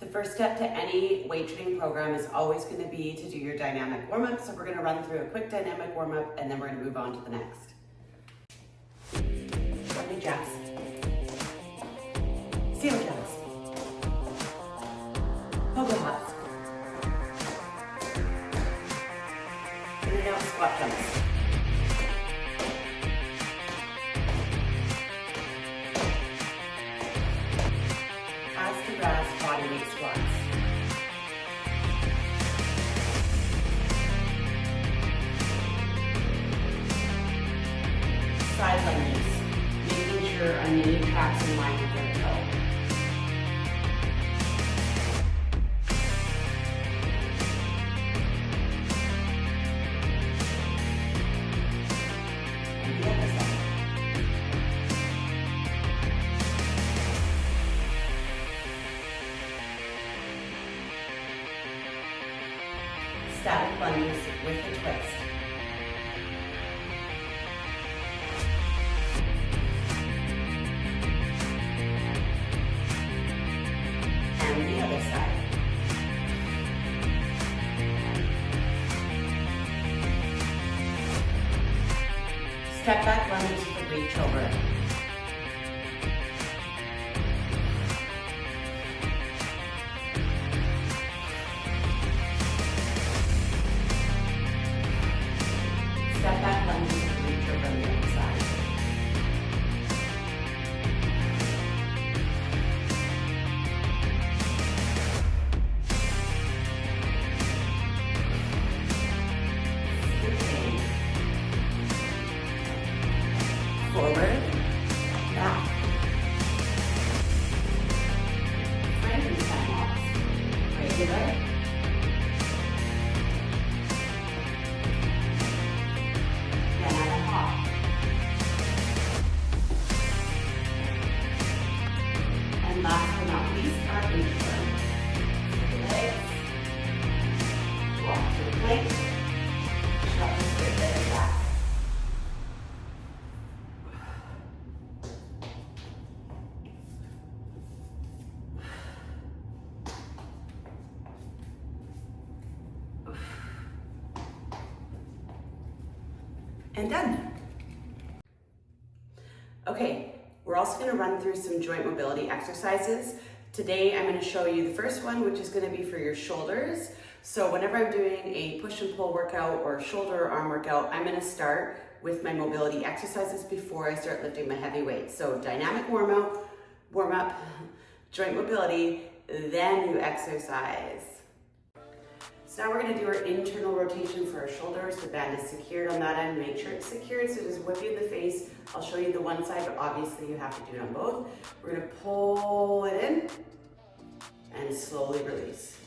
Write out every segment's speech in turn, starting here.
The first step to any weight training program is always going to be to do your dynamic warm-up. So we're going to run through a quick dynamic warm-up and then we're going to move on to the next. Jumping jacks. Ceiling jacks. Pogo hops. In and out squat jumps. Ass to grass body weight squats. Side lunges, making sure our knee tracks in line with our toe. And the other side. Static lunges with a twist. And the other side. Step back lunges to reach over. Step back lunges to reach over on the other side. Forward, back. Frankenstein walks. Regular. Banana hop. And last but not least, our inchworm. Legs. Walk to the plank. Shuffle straight leg back. And done. Okay, we're also going to run through some joint mobility exercises. Today I'm going to show you the first one, which is going to be for your shoulders. So whenever I'm doing a push and pull workout or shoulder or arm workout, I'm going to start with my mobility exercises before I start lifting my heavy weights. So dynamic warm up, joint mobility, then you exercise. So now we're going to do our internal rotation for our shoulders. The band is secured on that end. Make sure it's secured, so just whip you in the face. I'll show you the one side, but obviously you have to do it on both. We're going to pull it in and slowly release.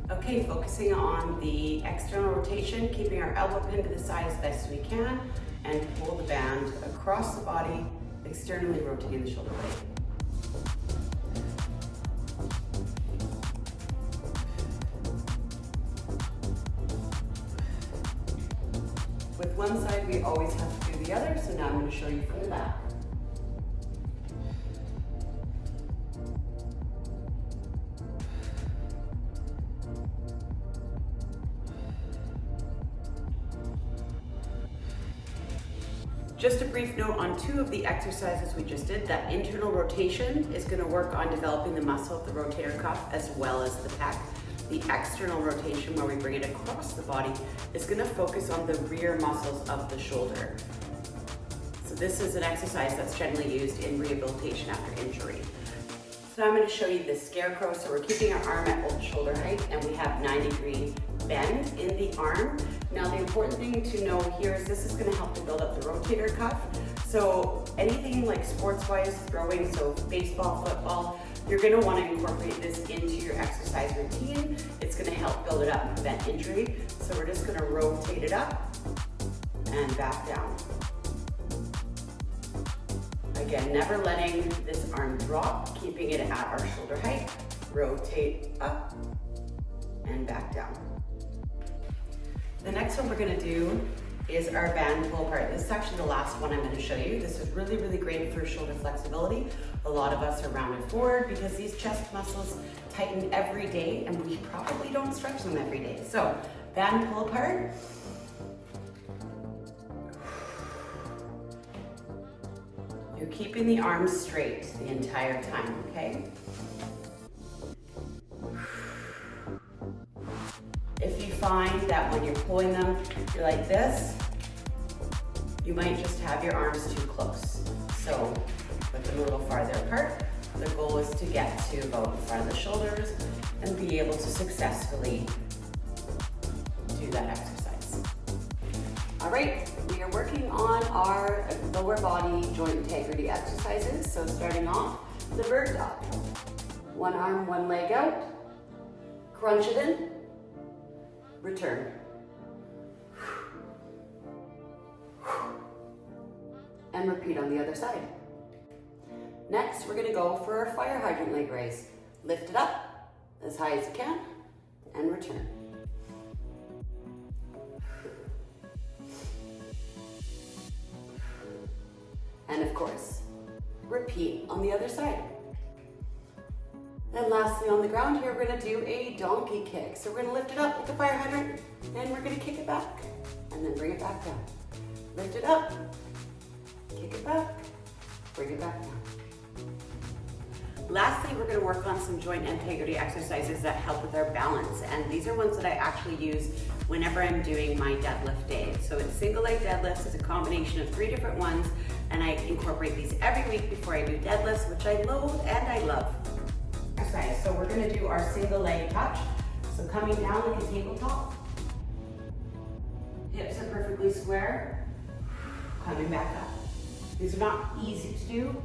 Okay, focusing on the external rotation, keeping our elbow pinned to the side as best we can, and pull the band across the body, externally rotating the shoulder blade. With one side, we always have to do the other, so now I'm going to show you from the back. Just a brief note on two of the exercises we just did. That internal rotation is going to work on developing the muscle of the rotator cuff as well as the pec. The external rotation, where we bring it across the body, is going to focus on the rear muscles of the shoulder. So this is an exercise that's generally used in rehabilitation after injury. So now I'm going to show you the scarecrow. So we're keeping our arm at both shoulder height, and we have 90-degree bend in the arm. Now the important thing to know here is this is going to help to build up the rotator cuff. So anything like sports-wise, throwing, so baseball, football, you're going to want to incorporate this into your exercise routine. It's going to help build it up and prevent injury. So we're just going to rotate it up and back down. Again, never letting this arm drop, keeping it at our shoulder height. Rotate up and back down. The next one we're going to do is our band pull apart. This is actually the last one I'm going to show you. This is really, really great for shoulder flexibility. A lot of us are rounded forward because these chest muscles tighten every day and we probably don't stretch them every day. So band pull apart. You're keeping the arms straight the entire time, okay? If you find that when you're pulling them, you're like this, you might just have your arms too close. So put them a little farther apart. The goal is to get to about in front of the shoulders and be able to successfully do that exercise. All right, we are working on our lower body joint integrity exercises. So starting off, the bird dog. One arm, one leg out, crunch it in, return. And repeat on the other side. Next, we're gonna go for our fire hydrant leg raise. Lift it up as high as you can and return. And of course, repeat on the other side. And lastly, on the ground here, we're gonna do a donkey kick. So we're gonna lift it up like a fire hydrant, and we're gonna kick it back, and then bring it back down. Lift it up, kick it back, bring it back down. Lastly, we're gonna work on some joint integrity exercises that help with our balance. And these are ones that I actually use whenever I'm doing my deadlift day. So it's single leg deadlifts. It's a combination of 3 different ones. And I incorporate these every week before I do deadlifts, which I loathe and I love. Exercise. So we're gonna do our single leg touch. So coming down like a tabletop. Hips are perfectly square. Coming back up. These are not easy to do.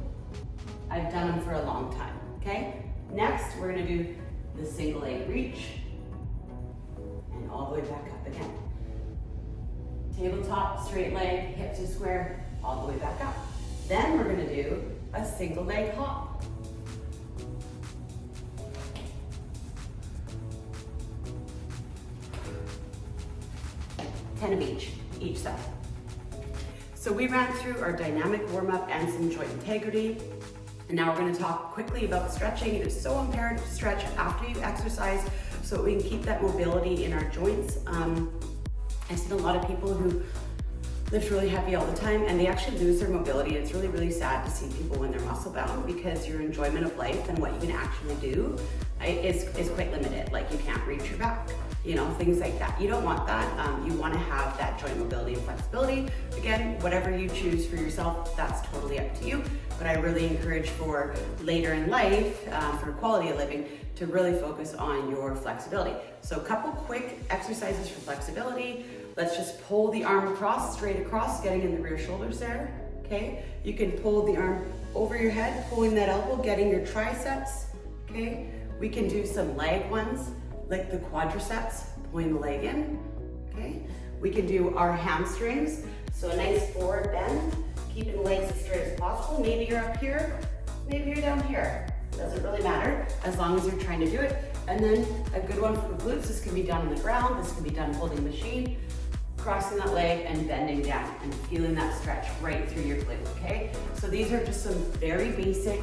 I've done them for a long time, okay? Next, we're gonna do the single leg reach and all the way back up again. Tabletop, straight leg, hips are square, all the way back up. Then we're gonna do a single leg hop. Ten of each side. So we ran through our dynamic warm-up and some joint integrity. And now we're gonna talk quickly about stretching. It is so imperative to stretch after you exercise so we can keep that mobility in our joints. I've seen a lot of people who lift really heavy all the time and they actually lose their mobility. It's really, really sad to see people when they're muscle bound because your enjoyment of life and what you can actually do is quite limited. Like you can't reach your back, you know, things like that. You don't want that. You want to have that joint mobility and flexibility. Again, whatever you choose for yourself, that's totally up to you. But I really encourage for later in life, for quality of living, to really focus on your flexibility. So a couple quick exercises for flexibility. Let's just pull the arm across, straight across, getting in the rear shoulders there, okay? You can pull the arm over your head, pulling that elbow, getting your triceps, okay? We can do some leg ones, like the quadriceps, pulling the leg in, okay? We can do our hamstrings, so a nice forward bend, keeping the legs as straight as possible. Maybe you're up here, maybe you're down here. Doesn't really matter, as long as you're trying to do it. And then a good one for the glutes, this can be done on the ground, this can be done holding the machine, crossing that leg and bending down and feeling that stretch right through your glute, okay? So these are just some very basic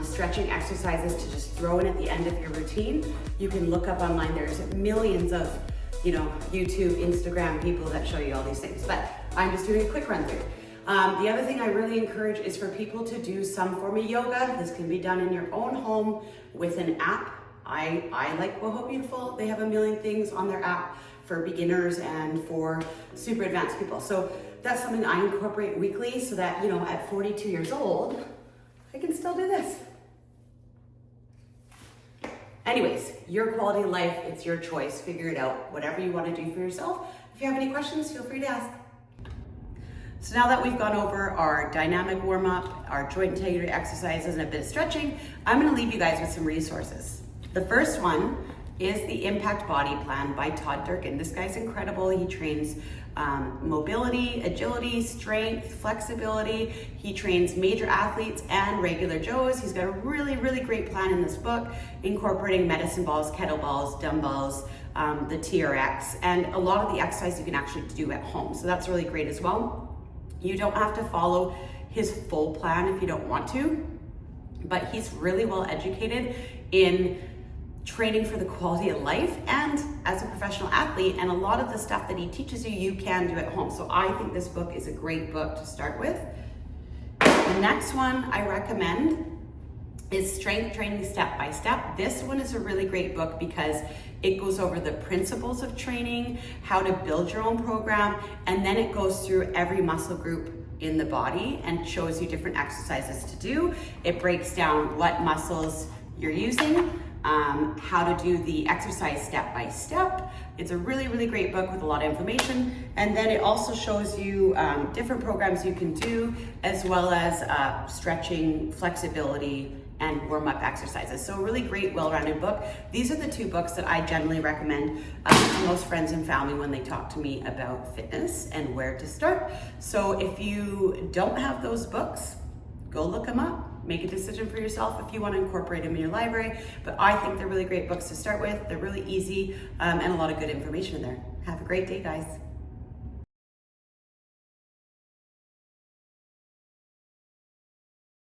stretching exercises to just throw in at the end of your routine. You can look up online, there's millions of, you know, YouTube, Instagram people that show you all these things, but I'm just doing a quick run through. The other thing I really encourage is for people to do some form of yoga. This can be done in your own home with an app. I like Boho Beautiful. They have a million things on their app for beginners and for super advanced people. So that's something I incorporate weekly so that, you know, at 42 years old, I can still do this. Anyways, your quality of life, it's your choice. Figure it out, whatever you want to do for yourself. If you have any questions, feel free to ask. So now that we've gone over our dynamic warm-up, our joint integrity exercises, and a bit of stretching, I'm gonna leave you guys with some resources. The first one is the Impact Body Plan by Todd Durkin. This guy's incredible. He trains mobility, agility, strength, flexibility. He trains major athletes and regular Joes. He's got a really, really great plan in this book, incorporating medicine balls, kettlebells, dumbbells, the TRX, and a lot of the exercise you can actually do at home. So that's really great as well. You don't have to follow his full plan if you don't want to, but he's really well educated in training for the quality of life and as a professional athlete, and a lot of the stuff that he teaches you, you can do at home. So I think this book is a great book to start with. The next one I recommend is Strength Training Step by Step. This one is a really great book because it goes over the principles of training, how to build your own program, and then it goes through every muscle group in the body and shows you different exercises to do. It breaks down what muscles you're using, how to do the exercise step by step. It's a really, really great book with a lot of information. And then it also shows you different programs you can do, as well as stretching, flexibility, and warm-up exercises. So a really great, well-rounded book. These are the two books that I generally recommend to most friends and family when they talk to me about fitness and where to start. So if you don't have those books, go look them up. Make a decision for yourself if you want to incorporate them in your library. But I think they're really great books to start with. They're really easy and a lot of good information in there. Have a great day, guys.